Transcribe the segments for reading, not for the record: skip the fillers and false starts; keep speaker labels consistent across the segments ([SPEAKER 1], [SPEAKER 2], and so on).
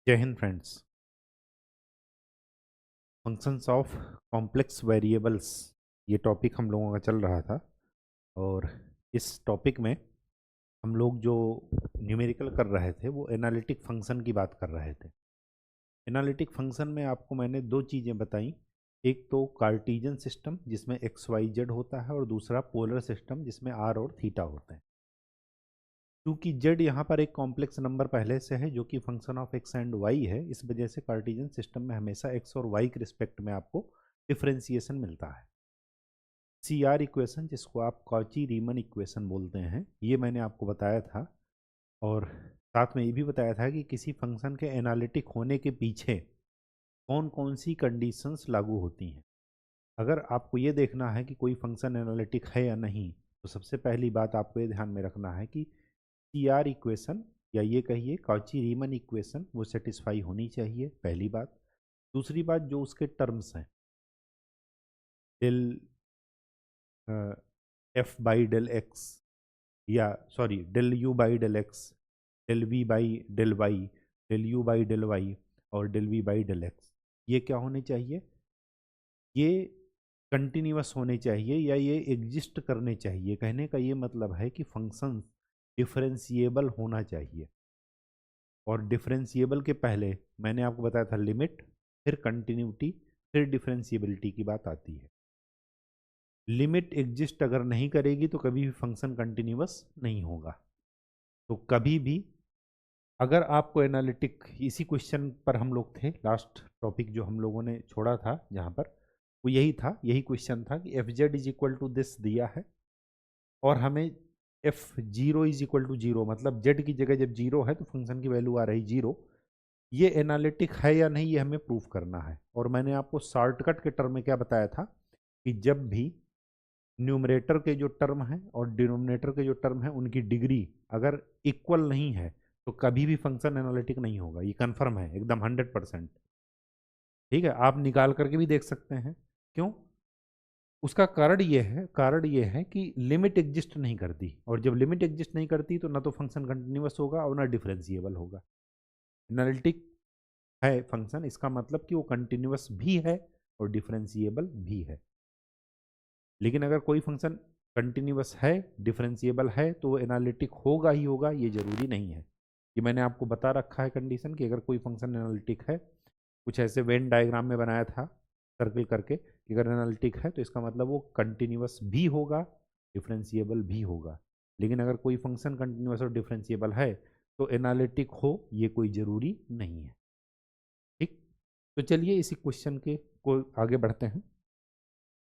[SPEAKER 1] जय Hind friends. Functions of complex variables ये topic हम लोगों का चल रहा था और इस टॉपिक में हम लोग जो न्यूमेरिकल कर रहे थे वो एनालिटिक फंक्शन की बात कर रहे थे। एनालिटिक फंक्शन में आपको मैंने दो चीज़ें बताई, एक तो कार्टीजन सिस्टम जिसमें एक्स वाई जेड होता है और दूसरा पोलर सिस्टम जिसमें आर और थीटा होते हैं। क्योंकि जेड यहाँ पर एक कॉम्प्लेक्स नंबर पहले से है जो कि function of X and Y है, इस वजह से कार्टेशियन सिस्टम में हमेशा एक्स और वाई के रिस्पेक्ट में आपको डिफरेंशिएशन मिलता है। सी आर इक्वेशन जिसको आप कॉची रीमन इक्वेशन बोलते हैं, ये मैंने आपको बताया था और साथ में ये भी बताया था कि किसी फंक्शन के एनालिटिक होने के पीछे कौन कौन सी कंडीशंस लागू होती हैं। अगर आपको ये देखना है कि कोई फंक्शन एनालिटिक है या नहीं, तो सबसे पहली बात आपको ये ध्यान में रखना है कि सी आर इक्वेशन या ये कहिए कॉची रीमन इक्वेशन वो सेटिस्फाई होनी चाहिए, पहली बात। दूसरी बात, जो उसके टर्म्स हैं del F by del X, या sorry del you by del X, del we by del Y, del you by del Y और del we by del X, ये क्या होने चाहिए? ये कंटिन्यूअस होने चाहिए या ये एग्जिस्ट करने चाहिए। कहने का ये मतलब है कि फंक्शन डिफरेंशिएबल होना चाहिए। और डिफरेंशिएबल के पहले मैंने आपको बताया था लिमिट, फिर कंटिन्यूटी, फिर डिफरेंशिएबिलिटी की बात आती है। लिमिट एग्जिस्ट अगर नहीं करेगी तो कभी भी फंक्शन कंटिन्यूअस नहीं होगा। तो कभी भी अगर आपको एनालिटिक, इसी क्वेश्चन पर हम लोग थे, लास्ट टॉपिक जो हम लोगों ने छोड़ा था जहाँ पर, वो यही था, यही क्वेश्चन था कि F Z is equal to this दिया है और हमें F zero is equal to zero, मतलब जेड की जगह जब जीरो है तो फंक्शन की वैल्यू आ रही जीरो, ये एनालिटिक है या नहीं ये हमें प्रूफ करना है। और मैंने आपको शॉर्टकट के टर्म में क्या बताया था कि जब भी न्यूमरेटर के जो टर्म है और डिनोमिनेटर के जो टर्म है उनकी डिग्री अगर इक्वल नहीं है तो कभी भी फंक्शन एनालिटिक नहीं होगा। ये कंफर्म है एकदम 100%। ठीक है, आप निकाल करके भी देख सकते हैं। क्यों? उसका कारण ये है कि लिमिट एग्जिस्ट नहीं करती, और जब लिमिट एग्जिस्ट नहीं करती तो ना तो फंक्शन कंटिन्यूअस होगा और ना डिफरेंशिएबल होगा। एनालिटिक है फंक्शन, इसका मतलब कि वो कंटिन्यूअस भी है और डिफरेंशिएबल भी है। लेकिन अगर कोई फंक्शन कंटिन्यूअस है, डिफरेंशिएबल है, तो वो एनालिटिक होगा ही होगा, ये जरूरी नहीं है। ये मैंने आपको बता रखा है कंडीशन कि अगर कोई फंक्शन एनालिटिक है, कुछ ऐसे वेन डायग्राम में बनाया था सर्कल करके कि अगर एनालिटिक है तो इसका मतलब वो कंटिन्यूअस भी होगा, डिफरेंशिएबल भी होगा। लेकिन अगर कोई फंक्शन कंटिन्यूअस और डिफरेंशिएबल है तो एनालिटिक हो ये कोई ज़रूरी नहीं है। ठीक, तो चलिए इसी क्वेश्चन के को आगे बढ़ते हैं।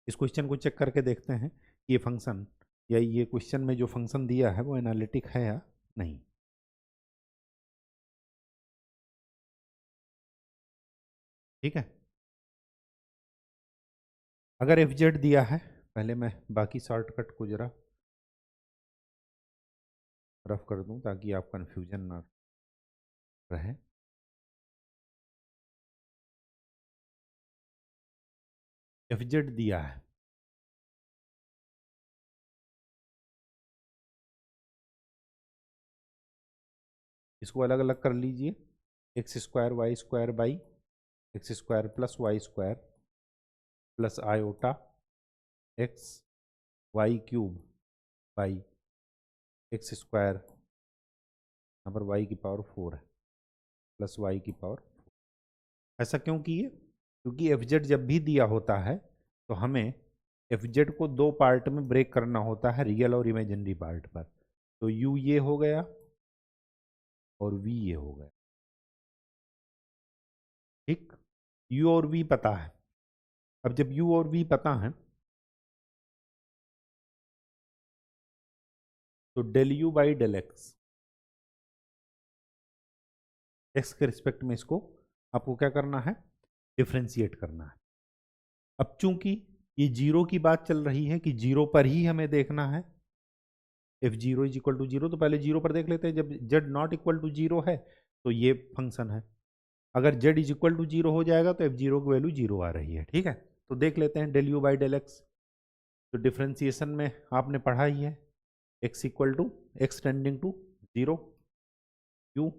[SPEAKER 1] इस क्वेश्चन को चेक करके देखते हैं कि ये फंक्शन या ये क्वेश्चन में जो फंक्शन दिया है वो एनालिटिक है या नहीं। ठीक है, अगर एफ जेड दिया है, पहले मैं बाकी शॉर्टकट को जरा रफ कर दूं ताकि आप कंफ्यूजन ना रहे। एफ जेड दिया है, इसको अलग अलग कर लीजिए। X square Y square by x square plus Y square plus iota x y cube by x square, यहाँ पर वाई की पावर 4 है, प्लस वाई की पावर। ऐसा क्यों किए? क्योंकि एफ जेड जब भी दिया होता है तो हमें एफ जेड को दो पार्ट में ब्रेक करना होता है, रियल और इमेजिनरी पार्ट पर। तो यू ये हो गया और वी ये हो गया। ठीक, यू और वी पता है। अब जब यू और वी पता है तो del you by del x, x के रिस्पेक्ट में इसको आपको क्या करना है? डिफ्रेंशिएट करना है। अब चूंकि ये जीरो की बात चल रही है कि जीरो पर ही हमें देखना है, f zero is equal to zero, तो पहले जीरो पर देख लेते हैं। जब z not equal to zero है तो ये फंक्शन है, अगर z is equal to zero हो जाएगा तो एफ जीरो की वैल्यू जीरो आ रही है। ठीक है, तो देख लेते हैं del you by del x. तो डिफ्रेंसिएशन में आपने पढ़ा ही है, x equal to x tending to zero, u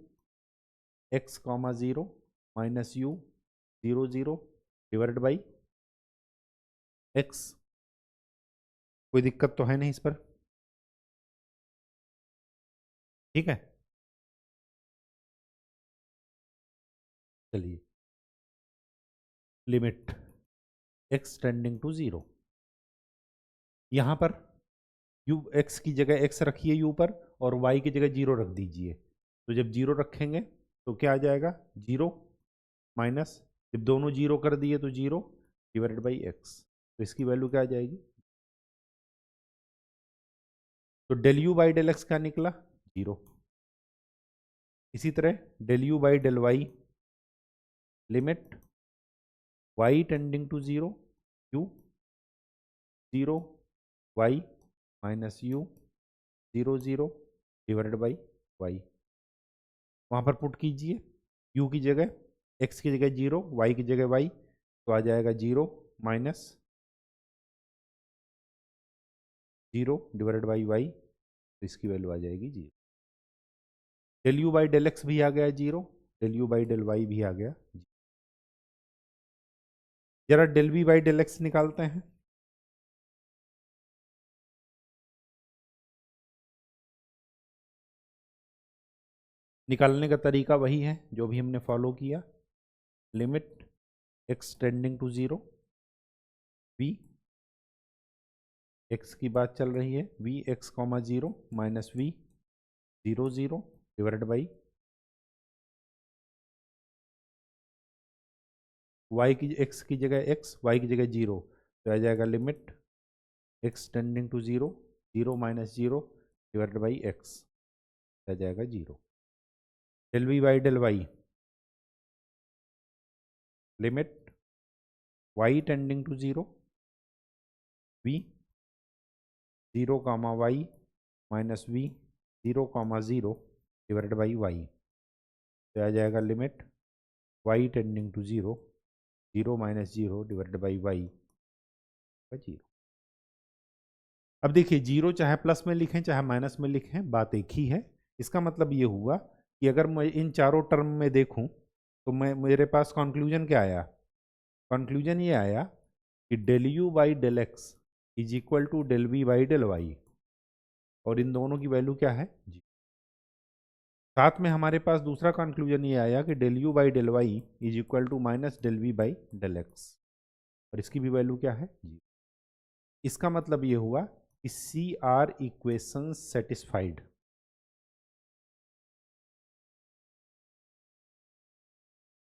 [SPEAKER 1] x comma zero minus u zero zero divided by x. कोई दिक्कत तो है नहीं इस पर, ठीक है। चलिए, limit x tending to zero, यहाँ पर यू एक्स की जगह एक्स रखिए यू पर, और वाई की जगह जीरो रख दीजिए। तो जब जीरो रखेंगे तो क्या आ जाएगा, जीरो माइनस, जब दोनों जीरो कर दिए तो जीरो डिवाइडेड बाई एक्स, तो इसकी वैल्यू क्या आ जाएगी। तो del you by del x क्या निकला, जीरो। इसी तरह del you by del Y, limit Y tending to zero, you zero y minus u zero zero divided by y. वहाँ पर पुट कीजिए यू की जगह एक्स की जगह जीरो, वाई की जगह वाई, तो आ जाएगा zero minus zero divided by Y, तो इसकी वैल्यू आ जाएगी zero. Del you by del x भी आ गया zero, del you by del Y भी आ गया। जरा del we by del x निकालते हैं। निकालने का तरीका वही है जो भी हमने फॉलो किया, limit x tending to zero, v x की बात चल रही है, v x comma zero minus v zero zero divided by y की, एक्स की जगह एक्स, वाई की जगह जीरो, तो आ जाएगा limit x tending to zero, zero minus zero divided by X, आ जाएगा zero. Del we by del Y, limit Y tending to zero, V zero comma Y minus V zero comma zero divided by Y, तो आ जाएगा limit Y tending to zero, zero minus zero divided by Y का zero. अब देखिए, zero चाहे plus में लिखें चाहे माइनस में लिखें, बात एक ही है। इसका मतलब ये हुआ कि अगर मैं इन चारों टर्म में देखूं तो मेरे पास कंक्लूजन क्या आया, कंक्लूजन ये आया कि del you by del x is equal to del we by del Y, और इन दोनों की वैल्यू क्या है जी। साथ में हमारे पास दूसरा कंक्लूजन ये आया कि del you by del y is equal to minus del we by del x, और इसकी भी वैल्यू क्या है जी। इसका मतलब ये हुआ कि सी आर इक्वेशन सेटिस्फाइड।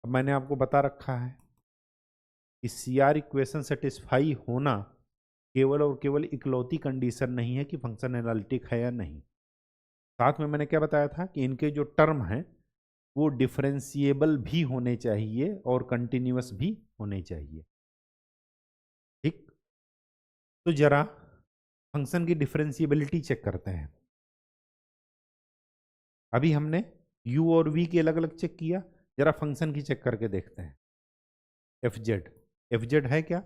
[SPEAKER 1] अब मैंने आपको बता रखा है कि सी आर इक्वेशन सेटिस्फाई होना केवल और केवल इकलौती कंडीशन नहीं है कि फंक्शन एनालिटिक है या नहीं। साथ में मैंने क्या बताया था कि इनके जो टर्म हैं वो डिफरेंशिएबल भी होने चाहिए और कंटिन्यूअस भी होने चाहिए, ठीक। तो जरा फंक्शन की डिफरेंशिएबिलिटी चेक करते हैं। अभी हमने u और v की अलग अलग चेक किया, जरा फंक्शन की चेक करके देखते हैं। एफ जेड है क्या,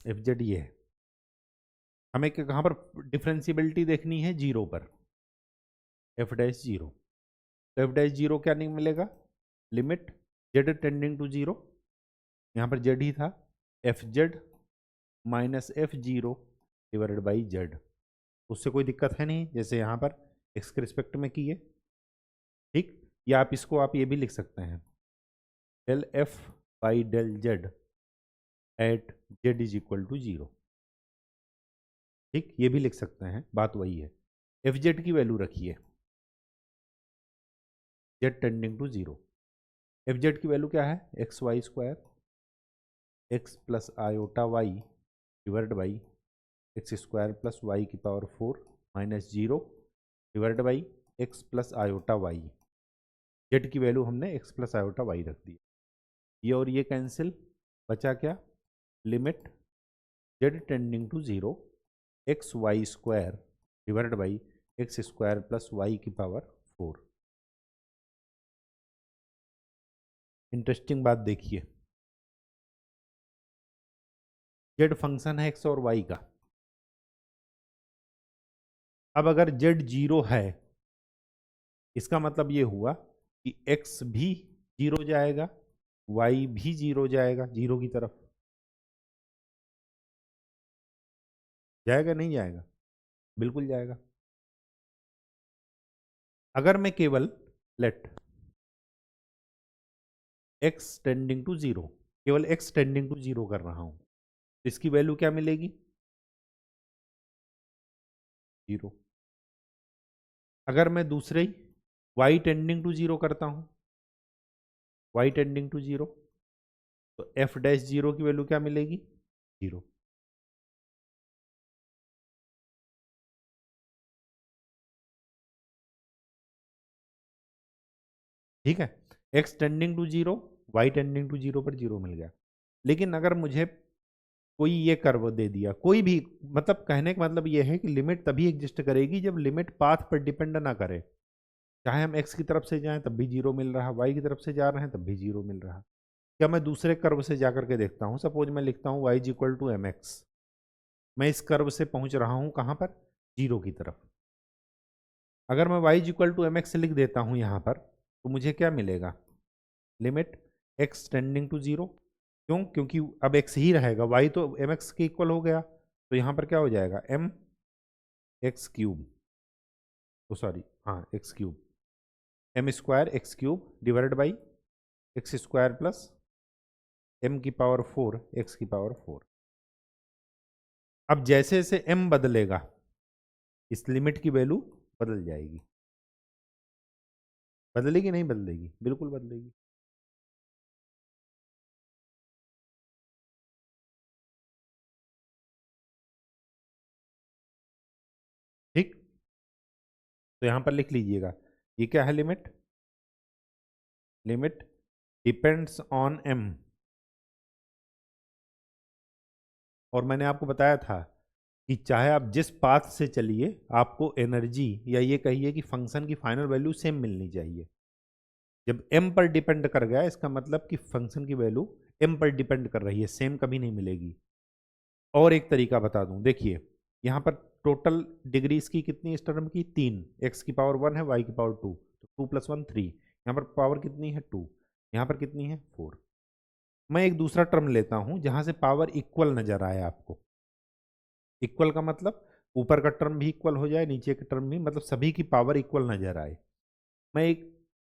[SPEAKER 1] एफ जेड ये है। हमें कहाँ पर डिफरेंशियबिलिटी देखनी है, जीरो पर, एफ डैश जीरो। तो एफ डैश जीरो क्या नहीं मिलेगा, limit Z tending to zero, यहाँ पर जेड ही था, f Z minus F zero divided by z. उससे कोई दिक्कत है नहीं, जैसे यहाँ पर एक्स के रिस्पेक्ट में किए, ठीक। या आप इसको आप ये भी लिख सकते हैं, del F by del Z at Z is equal to zero, ठीक, ये भी लिख सकते हैं, बात वही है। एफ जेड की वैल्यू रखिए, Z tending to zero, F Z की वैल्यू क्या है, X Y square, X plus iota Y divide by x square plus Y की power four minus zero divide by x plus iota Y. Z की value हमने X plus iota Y रख दी, ये और ये कैंसिल, बचा क्या, limit Z tending to zero x Y square divide by x square plus Y की पावर फोर। इंटरेस्टिंग बात देखिए, जेड फंक्शन है एक्स और वाई का। अब अगर जेड जीरो है, इसका मतलब ये हुआ कि एक्स भी जीरो जाएगा, वाई भी जीरो जाएगा, जीरो की तरफ जाएगा नहीं जाएगा? बिल्कुल जाएगा। अगर मैं केवल let x tending to zero, केवल एक्स टेंडिंग टू जीरो कर रहा हूं, तो इसकी वैल्यू क्या मिलेगी? जीरो। अगर मैं दूसरे ही वाई टेंडिंग टू जीरो करता हूं, वाई टेंडिंग टू जीरो, तो एफ डैश जीरो की वैल्यू क्या मिलेगी? जीरो। ठीक है, x tending to zero, y tending to zero पर जीरो मिल गया। लेकिन अगर मुझे कोई ये कर्व दे दिया, कोई भी, मतलब कहने का मतलब ये है कि लिमिट तभी एग्जिस्ट करेगी जब लिमिट पाथ पर डिपेंड ना करे। चाहे हम एक्स की तरफ से जाएं तब भी जीरो मिल रहा, वाई की तरफ से जा रहे हैं तब भी जीरो मिल रहा। क्या मैं दूसरे कर्व से जा करके देखता हूं, सपोज मैं लिखता हूं y is equal to m x, मैं इस कर्व से पहुंच रहा हूं कहां पर? जीरो की तरफ। अगर मैं y is equal to m x लिख देता हूं यहां पर, तो मुझे क्या मिलेगा? Limit x tending to zero. क्यों? क्योंकि अब एक्स ही रहेगा, वाई तो एम एक्स के इक्वल हो गया, तो यहाँ पर क्या हो जाएगा? एम एक्स क्यूब, तो सॉरी, हाँ x cube, m square x cube divided by x square plus m की पावर फोर एक्स की पावर फोर। अब जैसे जैसे एम बदलेगा, इस लिमिट की वैल्यू बदल जाएगी। बदलेगी नहीं बदलेगी? बिल्कुल बदलेगी। ठीक, तो यहां पर लिख लीजिएगा, ये क्या है? Limit, limit depends on m. और मैंने आपको बताया था कि चाहे आप जिस पाथ से चलिए, आपको एनर्जी या ये कहिए कि फंक्शन की फाइनल वैल्यू सेम मिलनी चाहिए। जब m पर डिपेंड कर गया, इसका मतलब कि फंक्शन की वैल्यू m पर डिपेंड कर रही है, सेम कभी नहीं मिलेगी। और एक तरीका बता दूं, देखिए यहाँ पर टोटल डिग्री इसकी कितनी, इस टर्म की? तीन। x की पावर वन है, y की पावर टू, तो टू प्लस वन थ्री। यहाँ पर पावर कितनी है? टू। यहाँ पर कितनी है? फोर। मैं एक दूसरा टर्म लेता हूं जहां से पावर इक्वल नजर आए आपको। इक्वल का मतलब ऊपर का टर्म भी इक्वल हो जाए, नीचे का टर्म भी, मतलब सभी की पावर इक्वल नजर आए। मैं एक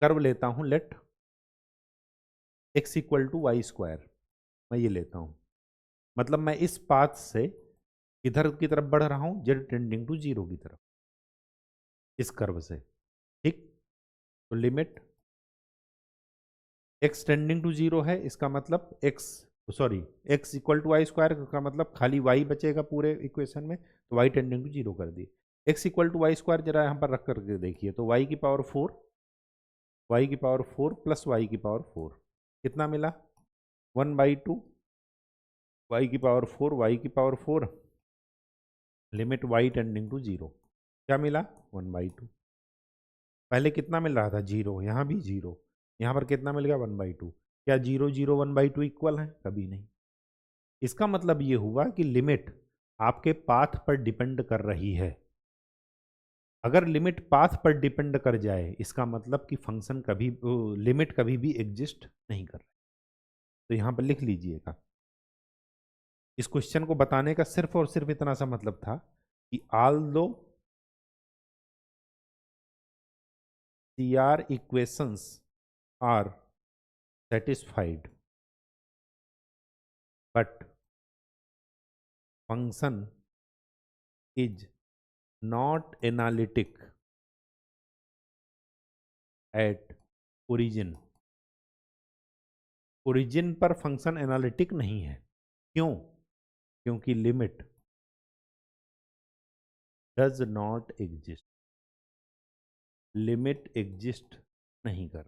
[SPEAKER 1] कर्व लेता हूं, let x equal to Y square, मैं ये लेता हूं। मतलब मैं इस पाथ से इधर की तरफ बढ़ रहा हूं, जेड टेंडिंग टू जीरो की तरफ, इस कर्व से। ठीक, तो limit x tending to zero है, इसका मतलब x, sorry, x equal to Y square का मतलब खाली वाई बचेगा पूरे इक्वेशन में, तो वाई टेंडिंग टू जीरो कर दी। X equal to Y square जरा यहाँ पर रख करके देखिए, तो वाई की पावर फोर, वाई की पावर फोर प्लस वाई की पावर फोर, कितना मिला? वन बाई टू, वाई की पावर फोर, वाई की power four, limit Y tending to zero, क्या मिला? One by two. पहले कितना मिल रहा था? जीरो, यहाँ भी जीरो, यहाँ पर कितना मिल गया? One by two. क्या zero zero one by two equal है? कभी नहीं। इसका मतलब ये हुआ कि लिमिट आपके पाथ पर डिपेंड कर रही है। अगर लिमिट पाथ पर डिपेंड कर जाए, इसका मतलब कि फंक्शन कभी, लिमिट कभी भी एग्जिस्ट नहीं कर रही। तो यहां पर लिख लीजिएगा, इस क्वेश्चन को बताने का सिर्फ और सिर्फ इतना सा मतलब था कि although CR equations are satisfied, but function is not analytic at origin. Origin पर फंक्शन एनालिटिक नहीं है। क्यों? क्योंकि limit does not exist, limit exist नहीं कर।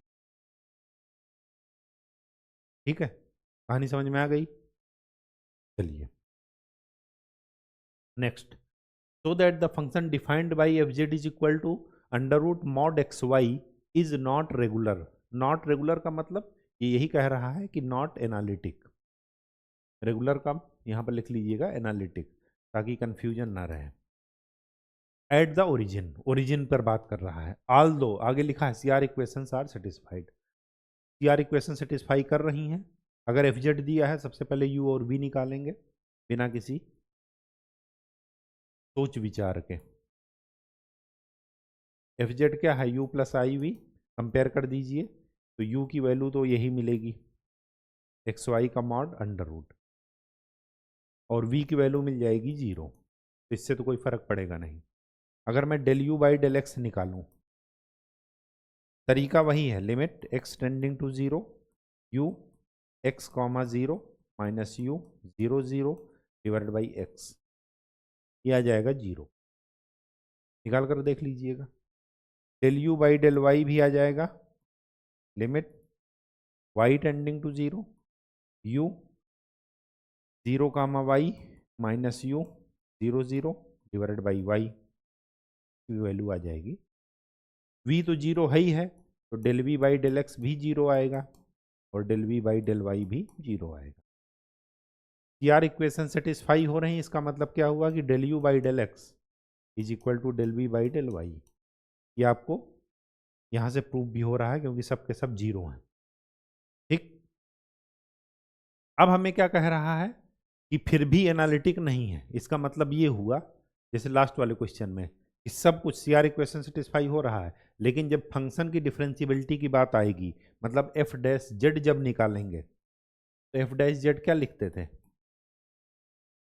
[SPEAKER 1] ठीक है, कहानी समझ में आ गई? चलिए next, so that the function defined by fz is equal to under root mod x y is not regular. Not regular का मतलब ये यही कह रहा है कि नॉट एनालिटिक। रेगुलर का यहाँ पर लिख लीजिएगा एनालिटिक, ताकि कंफ्यूजन ना रहे। एट द ओरिजिन, ओरिजिन पर बात कर रहा है। ऑल दो आगे लिखा है CR equations are satisfied, CR equation satisfy कर रही हैं। अगर एफ जेड दिया है, सबसे पहले यू और वी निकालेंगे बिना किसी सोच विचार के। एफ जेड क्या है, u plus i v, compare कर दीजिए तो यू की वैल्यू तो यही मिलेगी, एक्स वाई का मॉड अंडर रूट, और वी की वैल्यू मिल जाएगी 0। इससे तो कोई फर्क पड़ेगा नहीं। अगर मैं del you by del x निकालूं, तरीका वही है, limit x tending to 0 u x comma 0 minus u 0 0 divide by x, ये आ जाएगा 0। निकाल कर देख लीजिएगा। Del you by del Y भी आ जाएगा, limit Y tending to 0 u 0 comma Y minus u 0 0 divided by y की वैल्यू आ जाएगी। वी तो 0 है ही है, तो del we by del x भी 0 आएगा और del we by del Y भी 0 आएगा। सीआर इक्वेशन सेटिस्फाई हो रही है, इसका मतलब क्या हुआ कि del you by del x is equal to del we by del y. ये आपको यहाँ से प्रूव भी हो रहा है क्योंकि सब के सब 0 हैं। ठीक, अब हमें क्या कह रहा है कि फिर भी एनालिटिक नहीं है। इसका मतलब ये हुआ, जैसे लास्ट वाले क्वेश्चन में, कि सब कुछ सीआर इक्वेशन सेटिस्फाई हो रहा है, लेकिन जब फंक्शन की डिफरेंशियबिलिटी की बात आएगी, मतलब एफ डैश जेड जब निकालेंगे, तो एफ डैश जेड क्या लिखते थे,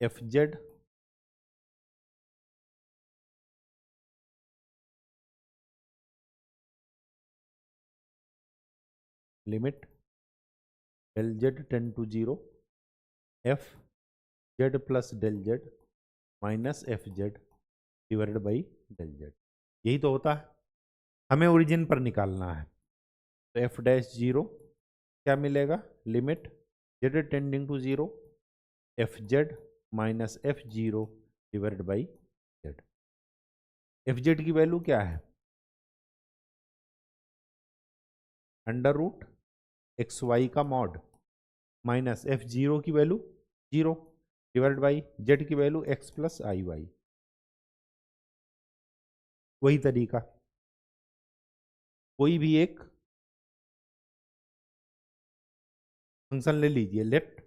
[SPEAKER 1] f z limit del z tend to 0 f z plus del z minus f z divided by del z. यही तो होता है, हमें ओरिजिन पर निकालना है। तो एफ डैश 0 क्या मिलेगा, limit Z tending to 0 f Z minus f 0 divided by z. F Z की वैल्यू क्या है, अंडर रूट एक्स वाई का मॉड माइनस एफ 0 की वैल्यू 0 डिवाइड बाई जेड की value x plus i y. वही तरीका, कोई भी एक फंक्शन ले लीजिए, लेफ्ट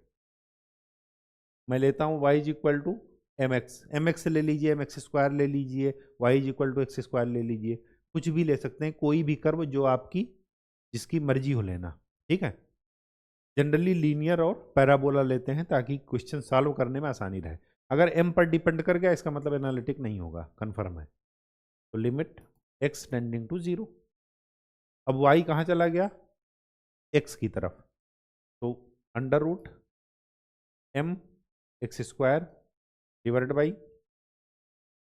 [SPEAKER 1] मैं लेता हूँ y is equal to m x ले लीजिए, एम एक्स स्क्वायर ले लीजिए, y is equal to x square ले लीजिए, कुछ भी ले सकते हैं, कोई भी कर्व जो आपकी जिसकी मर्जी हो लेना। ठीक है, जनरली लीनियर और पैराबोला लेते हैं ताकि क्वेश्चन सॉल्व करने में आसानी रहे। अगर m पर डिपेंड कर गया, इसका मतलब एनालिटिक नहीं होगा, कन्फर्म है। तो लिमिट x टेंडिंग टू 0, अब y कहाँ चला गया, x की तरफ, तो under root m x square divided by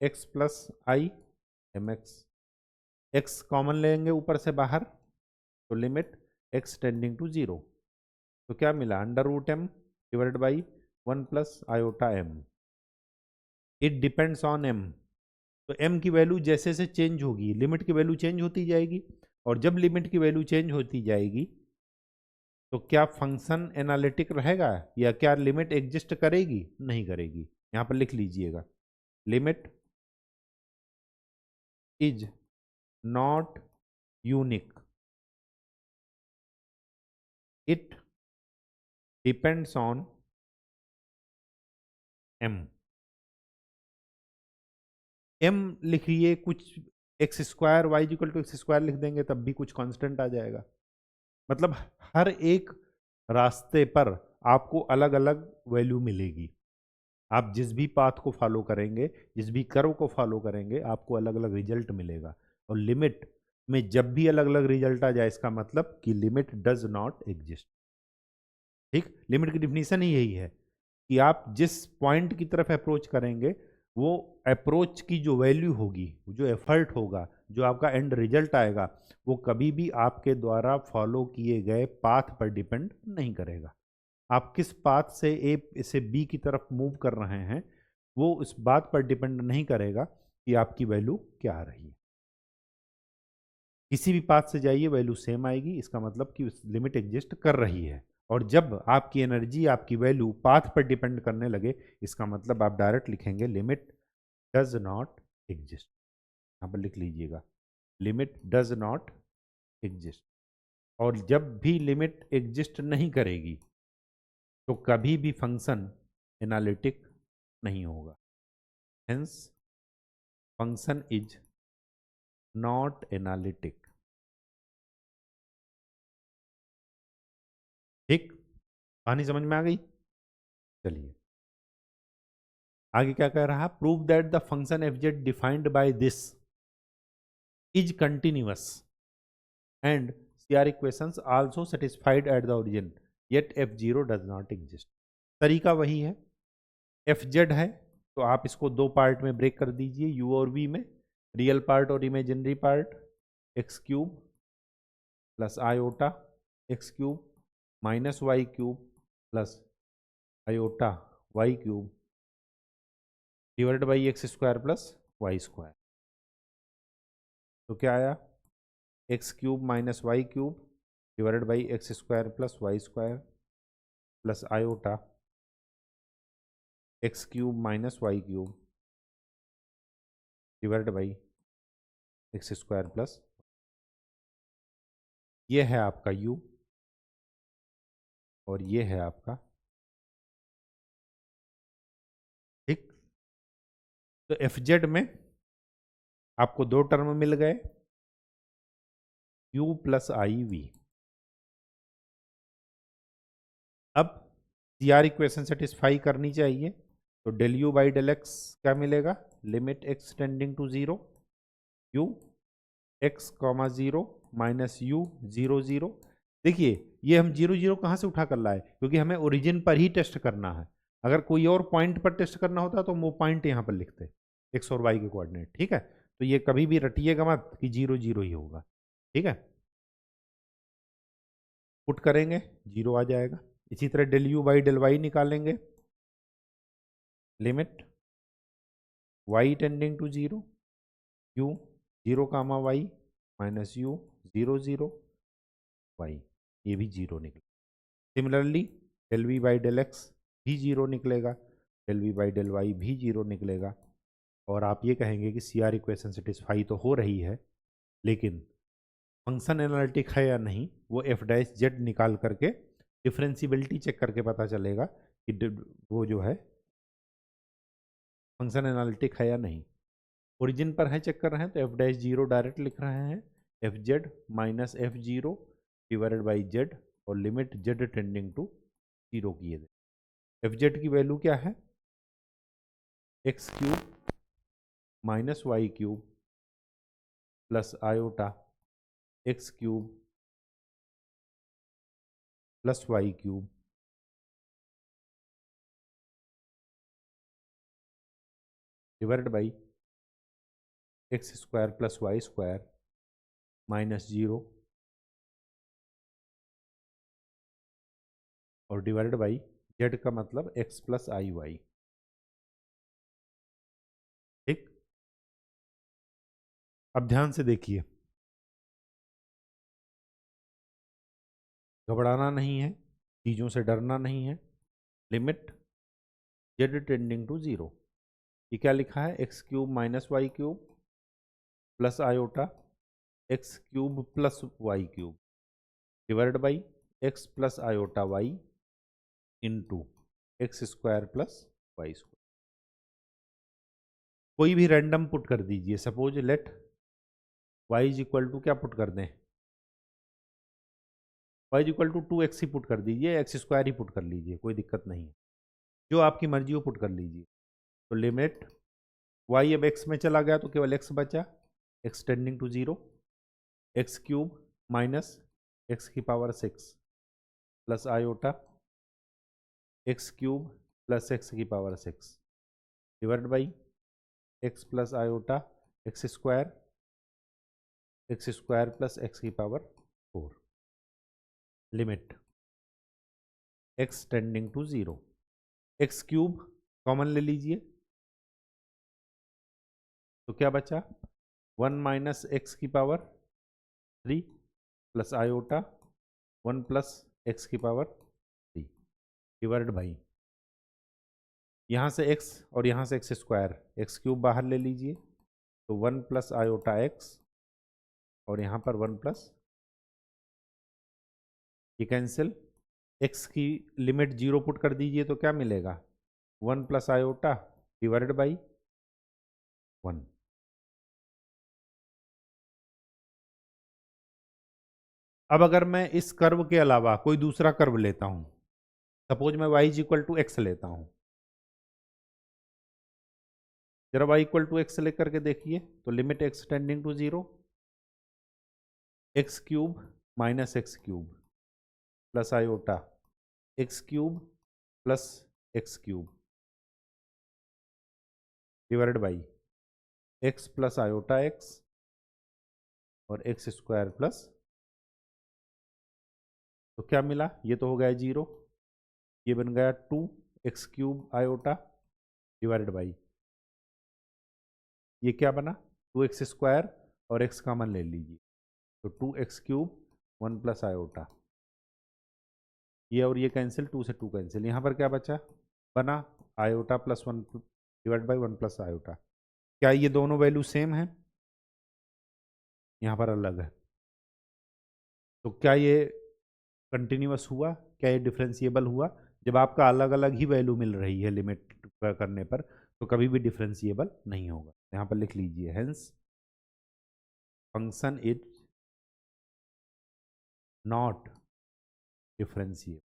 [SPEAKER 1] x plus i m x common लेंगे ऊपर से बाहर, तो लिमिट एक्स टेंडिंग टू 0, तो क्या मिला, under root m divided by 1 plus iota m. It depends on m, तो एम की वैल्यू जैसे जैसे चेंज होगी, लिमिट की वैल्यू चेंज होती जाएगी, और जब लिमिट की वैल्यू चेंज होती जाएगी तो क्या फंक्शन एनालिटिक रहेगा, या क्या लिमिट एग्जिस्ट करेगी, नहीं करेगी। यहां पर लिख लीजिएगा, limit is not unique, it depends on m. M लिखिए, कुछ x square y equal to x square लिख देंगे तब भी कुछ कांस्टेंट आ जाएगा। मतलब हर एक रास्ते पर आपको अलग अलग वैल्यू मिलेगी। आप जिस भी पाथ को फॉलो करेंगे, जिस भी कर्व को फॉलो करेंगे, आपको अलग अलग रिजल्ट मिलेगा। और लिमिट में जब भी अलग अलग रिजल्ट आ जाए, इसका मतलब कि लिमिट डज नॉट एग्जिस्ट। ठीक, लिमिट की डिफिनीशन ही यही है कि आप जिस पॉइंट की तरफ अप्रोच करेंगे, वो अप्रोच की जो वैल्यू होगी, जो एफर्ट होगा, जो आपका एंड रिजल्ट आएगा, वो कभी भी आपके द्वारा फॉलो किए गए पाथ पर डिपेंड नहीं करेगा। आप किस पाथ से ए से बी की तरफ मूव कर रहे हैं, वो इस बात पर डिपेंड नहीं करेगा कि आपकी वैल्यू क्या आ रही है। किसी भी पाथ से जाइए वैल्यू सेम आएगी, इसका मतलब कि लिमिट एग्जिस्ट कर रही है। और जब आपकी एनर्जी आपकी वैल्यू पाथ पर डिपेंड करने लगे, इसका मतलब आप डायरेक्ट लिखेंगे लिमिट डज नॉट एग्जिस्ट। यहाँ पर लिख लीजिएगा लिमिट डज नॉट एग्जिस्ट। और जब भी लिमिट एग्जिस्ट नहीं करेगी तो कभी भी फंक्शन एनालिटिक नहीं होगा। Hence function is not analytic. ठीक, कहानी समझ में आ गई? चलिए आगे क्या कह रहा है, prove that the function F Z defined by this is continuous and CR equations also satisfied at the origin yet F zero does not exist. तरीका वही है, एफ जेड है तो आप इसको दो पार्ट में ब्रेक कर दीजिए, यू और वी में, रियल पार्ट और imaginary part, x cube plus iota x cube minus Y cube plus iota y cube divided by x square plus Y square. तो क्या आया, x cube minus Y cube divided by x square plus Y square plus iota x cube minus Y cube divided by x square plus, ये है आपका u और ये है आपका, ठीक। तो एफ जेड में आपको दो टर्म मिल गए, u प्लस आई वी। अब सी आर इक्वेशन सेटिस्फाई करनी चाहिए, तो del you by del x क्या मिलेगा, limit x tending to zero u x comma zero minus you zero zero. देखिए ये हम जीरो जीरो कहाँ से उठा कर लाए, क्योंकि हमें ओरिजिन पर ही टेस्ट करना है। अगर कोई और पॉइंट पर टेस्ट करना होता तो हम वो पॉइंट यहाँ पर लिखते, एक्स और वाई के कोऑर्डिनेट, ठीक है। तो ये कभी भी रटिएगा मत कि जीरो जीरो ही होगा, ठीक है। पुट करेंगे जीरो आ जाएगा। इसी तरह del you by del Y निकालेंगे, limit Y tending to zero you zero comma Y minus you zero zero Y, ये भी जीरो निकले। Similarly del we by del x भी जीरो निकलेगा, del we by del Y भी zero निकलेगा। और आप ये कहेंगे कि सी आर इक्वेशन सेटिस्फाई तो हो रही है, लेकिन फंक्शन एनालिटिक है या नहीं वो एफ डैश जेड निकाल करके डिफरेंशियबिलिटी चेक करके पता चलेगा कि वो जो है फंक्शन एनालिटिक है या नहीं। ओरिजिन पर है चेक कर रहे हैं तो एफ डैश जीरो डायरेक्ट लिख रहे हैं, F Z minus F zero divided by Z और limit Z tending to zero किए दे। एफ जेड की वैल्यू क्या है, x cube minus Y cube plus iota x cube plus Y cube divided by x square plus Y square minus zero और divided by Z का मतलब x plus i Y, ठीक। अब ध्यान से देखिए, घबराना नहीं है, चीज़ों से डरना नहीं है। Limit Z tending to zero, ये क्या लिखा है, x cube minus Y cube plus iota x cube plus Y cube divided by x plus iota y into x square plus Y square. कोई भी रैंडम पुट कर दीजिए, suppose let y is equal to क्या put कर दें, y is equal to two x ही put कर दीजिए, एक्स स्क्वायर ही पुट कर लीजिए, कोई दिक्कत नहीं है, जो आपकी मर्जी हो पुट कर लीजिए। तो लिमिट वाई अब एक्स में चला गया तो केवल एक्स बचा, X tending to zero, X cube minus x की power six plus iota x cube plus X की power six divide by x plus iota x square plus X की power four. Limit x tending to zero, X cube common ले लीजिए तो क्या बचा, one minus x की power 3 plus iota 1 plus X की power 3 divide by, यहाँ से x और यहाँ से एक्स स्क्वायर, एक्स क्यूब बाहर ले लीजिए तो 1 प्लस आयोटा एक्स और यहाँ पर 1 प्लस, ये कैंसिल, x की लिमिट 0 पुट कर दीजिए तो क्या मिलेगा 1 प्लस आयोटा डिवाइडेड बाई 1। अब अगर मैं इस कर्व के अलावा कोई दूसरा कर्व लेता हूं, सपोज मैं y is equal to x लेता हूं, जरा y इक्वल टू एक्स लेकर के देखिए तो limit x tending to 0, x cube minus x cube plus iota x cube plus x cube divided by x plus iota x और x square plus, तो क्या मिला, ये तो हो गया 0, ये बन गया 2 x cube iota divided by, ये क्या बना 2 एक्स स्क्वायर और एक्स कॉमन ले लीजिए तो 2 एक्स क्यूब 1 प्लस आयोटा, ये और ये कैंसिल, 2 से 2 कैंसिल, यहाँ पर क्या बचा बना iota plus 1 divide by 1 plus iota. क्या ये दोनों वैल्यू सेम है, यहाँ पर अलग है, तो क्या ये कंटिन्यूअस हुआ, क्या ये डिफरेंशिएबल हुआ, जब आपका अलग अलग ही वैल्यू मिल रही है लिमिट करने पर तो कभी भी डिफरेंशिएबल नहीं होगा। यहाँ पर लिख लीजिए hence function is not differentiable.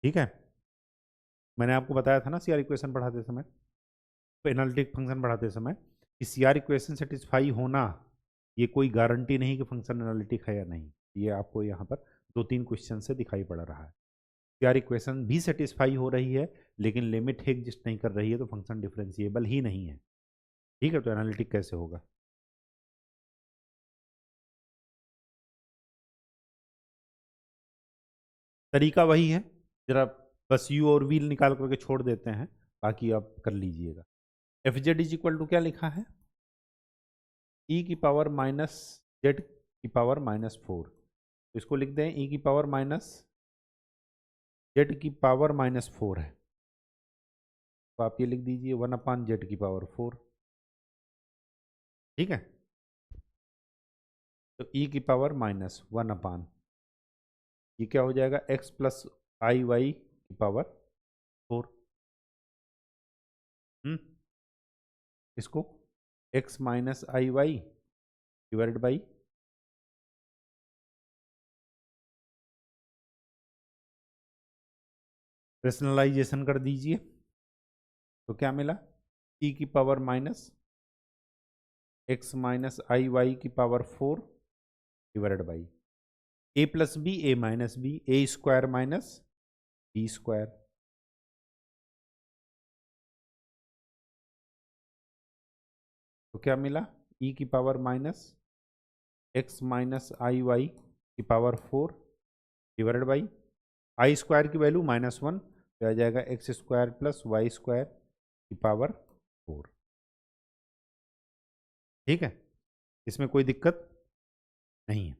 [SPEAKER 1] ठीक है, मैंने आपको बताया था ना सीआर इक्वेशन पढ़ाते समय, एनालिटिक फंक्शन पढ़ाते समय कि सीआर इक्वेशन सेटिस्फाई होना ये कोई गारंटी नहीं कि फंक्शन एनालिटिक है या नहीं, ये आपको यहाँ पर 2-3 क्वेश्चन से दिखाई पड़ रहा है। सीआर इक्वेशन भी सेटिस्फाई हो रही है लेकिन लिमिट ही एग्जिस्ट नहीं कर रही है तो फंक्शन डिफरेंशिएबल ही नहीं है। ठीक है, तो एनालिटिक कैसे होगा, तरीका वही है, जरा बस यू और वी निकाल करके छोड़ देते हैं, बाकी आप कर लीजिएगा। F Z is equal to क्या लिखा है, ई की पावर माइनस जेड की पावर -4, तो इसको लिख दें ई की पावर माइनस जेड की पावर -4 है, तो आप ये लिख दीजिए 1/जेड की पावर 4। ठीक है, तो ई की पावर -1/, ये क्या हो जाएगा x प्लस आई वाई की पावर 4। इसको x minus I y divided by, rationalisation कर दीजिए तो क्या मिला e की पावर माइनस x माइनस आई वाई की power 4 divided by a plus b a minus b, a square minus B square, तो क्या मिला e की पावर माइनस x माइनस आई वाई की power 4 divided by i square की value -1 तो आ जाएगा x square plus Y square की पावर 4। ठीक है, इसमें कोई दिक्कत नहीं है।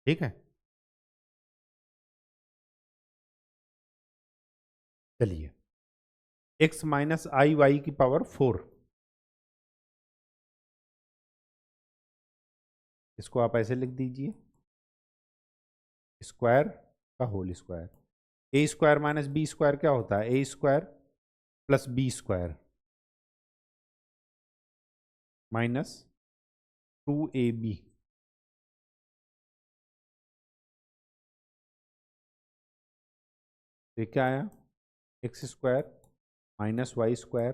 [SPEAKER 1] ठीक है, चलिए x माइनस आई वाई की पावर 4, इसको आप ऐसे लिख दीजिए स्क्वायर का whole square, A square minus B square क्या होता है A square plus B square minus 2ab, ये क्या आया X square minus Y square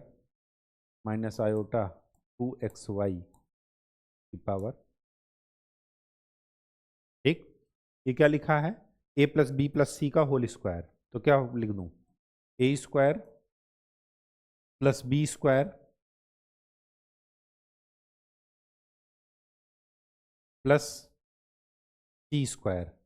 [SPEAKER 1] minus iota 2xy की पावर। ठीक, ये क्या लिखा है a plus B plus C का होल स्क्वायर, तो क्या लिख दूं A square plus B square plus C square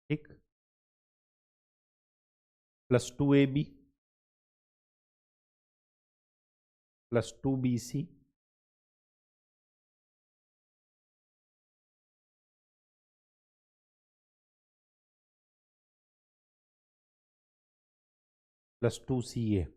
[SPEAKER 1] ठीक, +2ab +2bc +2ca।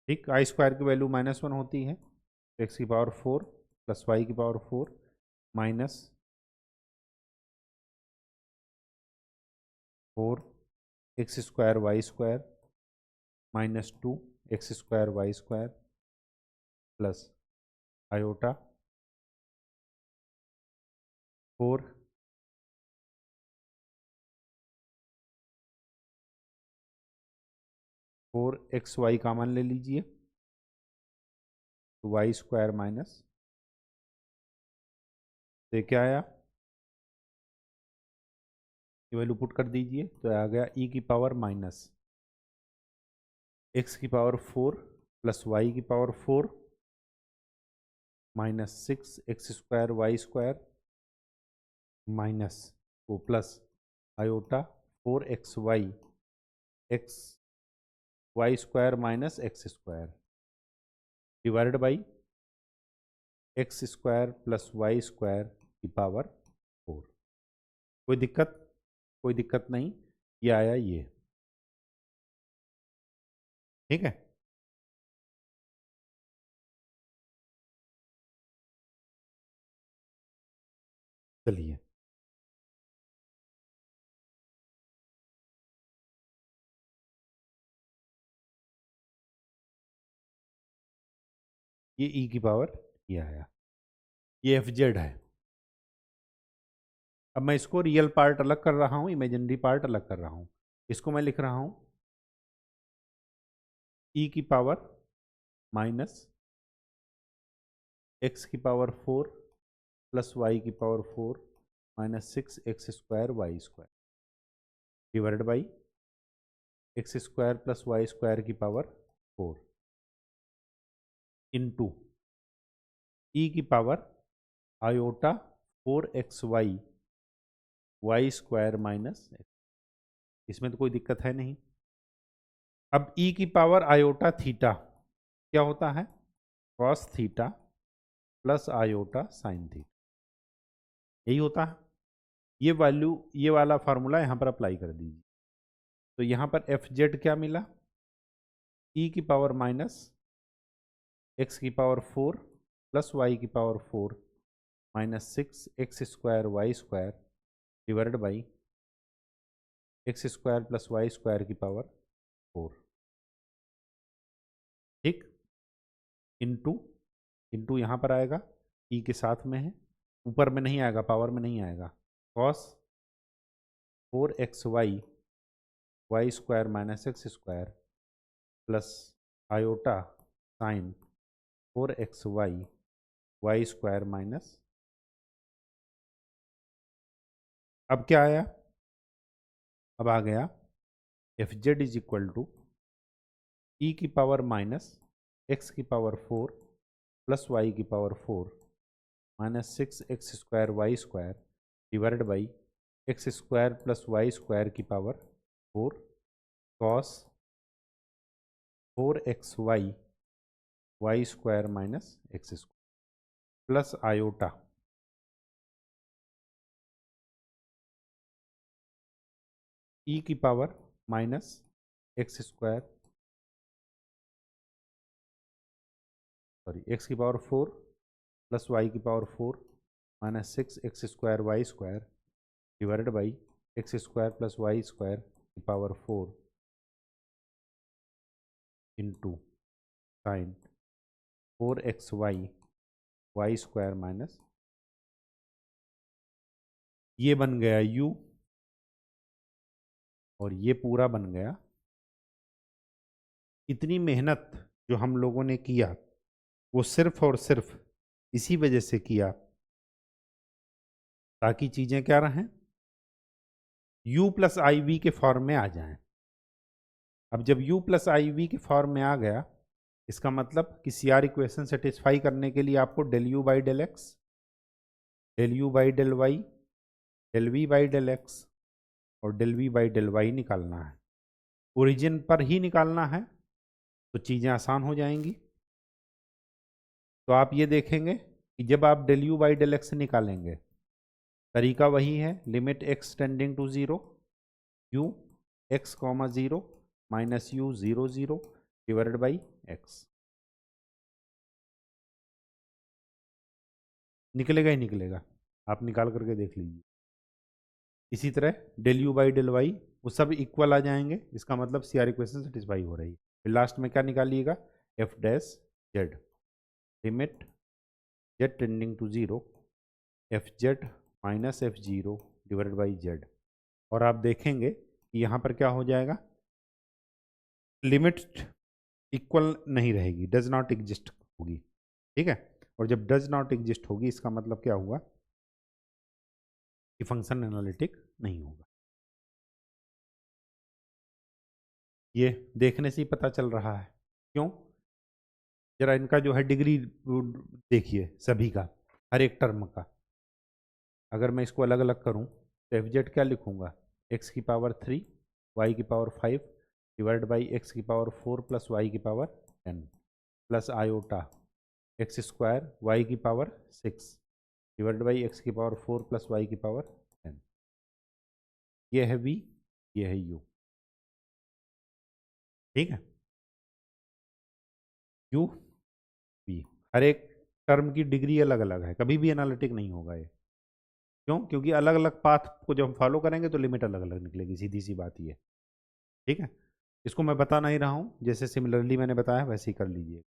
[SPEAKER 1] ठीक, आई स्क्वायर की वैल्यू -1 होती है, एक्स की पावर 4 प्लस वाई की power 4 minus 4 x square Y square -2 x square Y square plus iota 4 x y common ले लीजिए, तो वाई स्क्वायर माइनस से क्या आया, ये वैल्यू पुट कर दीजिए तो आ गया ई की पावर माइनस एक्स की पावर 4 प्लस वाई की power 4 -6 x square Y square minus वो plus iota 4xy X Y square minus X square divided by x square plus Y square की power 4। कोई दिक्कत? कोई दिक्कत नहीं, ये आया ये। ठीक है, चलिए ये ई की पावर ये आया, ये एफ जेड है। अब मैं इसको रियल पार्ट अलग कर रहा हूँ, इमेजिनरी पार्ट अलग कर रहा हूँ। इसको मैं लिख रहा हूँ ई की पावर माइनस एक्स की पावर 4 प्लस वाई की power 4 -6 x square Y square divided by x square plus Y square की पावर 4 इंटू ई की power iota 4xy Y square minus x. इसमें तो कोई दिक्कत है नहीं। अब ई की पावर आयोटा थीटा क्या होता है, cos theta plus iota sine theta, यही होता है। ये वैल्यू, ये वाला फार्मूला यहाँ पर अप्लाई कर दीजिए, तो यहाँ पर एफ जेड क्या मिला, ई की पावर माइनस एक्स की पावर 4 प्लस वाई की power 4 -6 x square Y square divided by x square plus Y square की पावर 4। ठीक, इंटू इंटू यहाँ पर आएगा, ई के साथ में है, ऊपर में नहीं आएगा, पावर में नहीं आएगा, cos 4xy Y square minus X square plus iota sine 4xy Y square minus. अब क्या आया, अब आ गया F Z is equal to E की पावर माइनस एक्स की पावर 4 प्लस वाई की power 4 -6 x square Y square divided by x square plus Y square की power 4 cos 4xy Y square minus X square plus iota E की power minus X square, sorry X की power 4 plus Y की power 4 -6 x square Y square divided by x square plus Y square की power 4 into sine 4xy Y square minus, ये बन गया u और ये पूरा बन गया। इतनी मेहनत जो हम लोगों ने किया वो सिर्फ और सिर्फ इसी वजह से किया ताकि चीज़ें क्या रहें, u प्लस आई वी के फॉर्म में आ जाएं। अब जब u प्लस आई वी के फॉर्म में आ गया, इसका मतलब कि सी आर इक्वेशन सेटिस्फाई करने के लिए आपको del you by del X, del you by del Y, del we by del x और del we by del Y निकालना है। ओरिजिन पर ही निकालना है तो चीज़ें आसान हो जाएंगी। तो आप ये देखेंगे कि जब आप del you by del x निकालेंगे, तरीका वही है, limit x tending to zero, u x comma zero minus u zero zero divided by x. निकलेगा ही निकलेगा, आप निकाल करके देख लीजिए। इसी तरह del you by del y वो सब इक्वल आ जाएंगे, इसका मतलब सी आर इक्वेशन सेटिस्फाई हो रही है। फिर लास्ट में क्या निकालिएगा, F dash Z, limit Z tending to zero F Z minus F zero divided by Z. और आप देखेंगे कि यहाँ पर क्या हो जाएगा, लिमिट इक्वल नहीं रहेगी, डज नॉट एग्जिस्ट होगी। ठीक है, और जब डज नॉट एग्जिस्ट होगी इसका मतलब क्या हुआ कि फंक्शन एनालिटिक नहीं होगा। ये देखने से ही पता चल रहा है। क्यों, जरा इनका जो है डिग्री देखिए सभी का, हर एक टर्म का। अगर मैं इसको अलग अलग करूं तो एफ जेड क्या लिखूंगा, एक्स की पावर 3 वाई की पावर 5 डिवाइड बाई एक्स की पावर 4 प्लस वाई की power 10 plus iota x square y की पावर 6 डिवाइड बाई एक्स की पावर 4 प्लस वाई की पावर 10। ये है वी, ये है यू। ठीक है, यू वी, हर एक टर्म की डिग्री अलग अलग है, कभी भी एनालिटिक नहीं होगा ये। क्यों, क्योंकि अलग अलग पाथ को जब हम फॉलो करेंगे तो लिमिट अलग अलग निकलेगी, सीधी सी बात ये। ठीक है, इसको मैं बता नहीं रहा हूँ, जैसे सिमिलरली मैंने बताया वैसे ही कर लीजिए।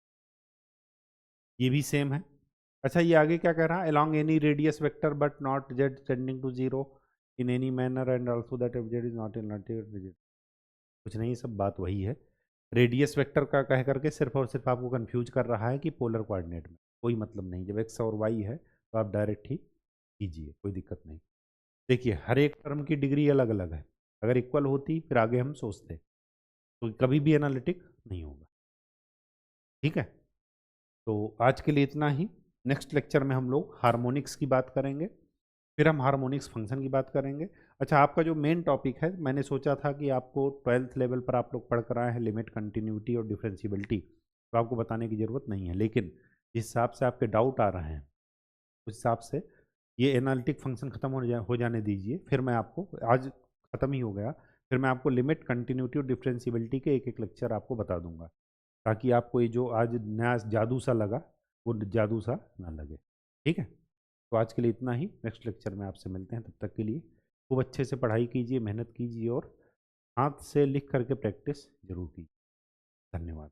[SPEAKER 1] ये भी सेम है। अच्छा, ये आगे क्या कह रहा है, along any radius vector but not z tending to zero in any manner and also that if z is not in rigid। कुछ नहीं, सब बात वही है। रेडियस वेक्टर का कह करके सिर्फ और सिर्फ आपको कंफ्यूज कर रहा है कि पोलर कोऑर्डिनेट में कोई मतलब नहीं, जब एक्स और वाई है तो आप डायरेक्ट ही कीजिए, कोई दिक्कत नहीं। देखिए हर एक टर्म की डिग्री अलग अलग है, अगर इक्वल होती फिर आगे हम सोचते, तो कभी भी एनालिटिक नहीं होगा। ठीक है, तो आज के लिए इतना ही। नेक्स्ट लेक्चर में हम लोग हार्मोनिक्स की बात करेंगे, फिर हम हार्मोनिक्स फंक्शन की बात करेंगे। अच्छा, आपका जो मेन टॉपिक है, मैंने सोचा था कि आपको 12th लेवल पर आप लोग पढ़ कर आए हैं लिमिट, कंटिन्यूटी और डिफरेंशियबिलिटी, तो आपको बताने की ज़रूरत नहीं है। लेकिन जिस हिसाब से आपके डाउट आ रहे हैं उस हिसाब से ये एनालिटिक फंक्शन खत्म हो जाने दीजिए, फिर मैं आपको, आज ख़त्म ही हो गया, फिर मैं आपको लिमिट, कंटिन्यूटी और डिफरेंशियबिलिटी के एक एक लेक्चर आपको बता दूंगा, ताकि आपको ये जो आज नया जादू सा लगा वो जादू सा ना लगे। ठीक है, तो आज के लिए इतना ही, नेक्स्ट लेक्चर में आपसे मिलते हैं। तब तक के लिए खूब अच्छे से पढ़ाई कीजिए, मेहनत कीजिए और हाथ से लिख करके प्रैक्टिस जरूर कीजिए। धन्यवाद।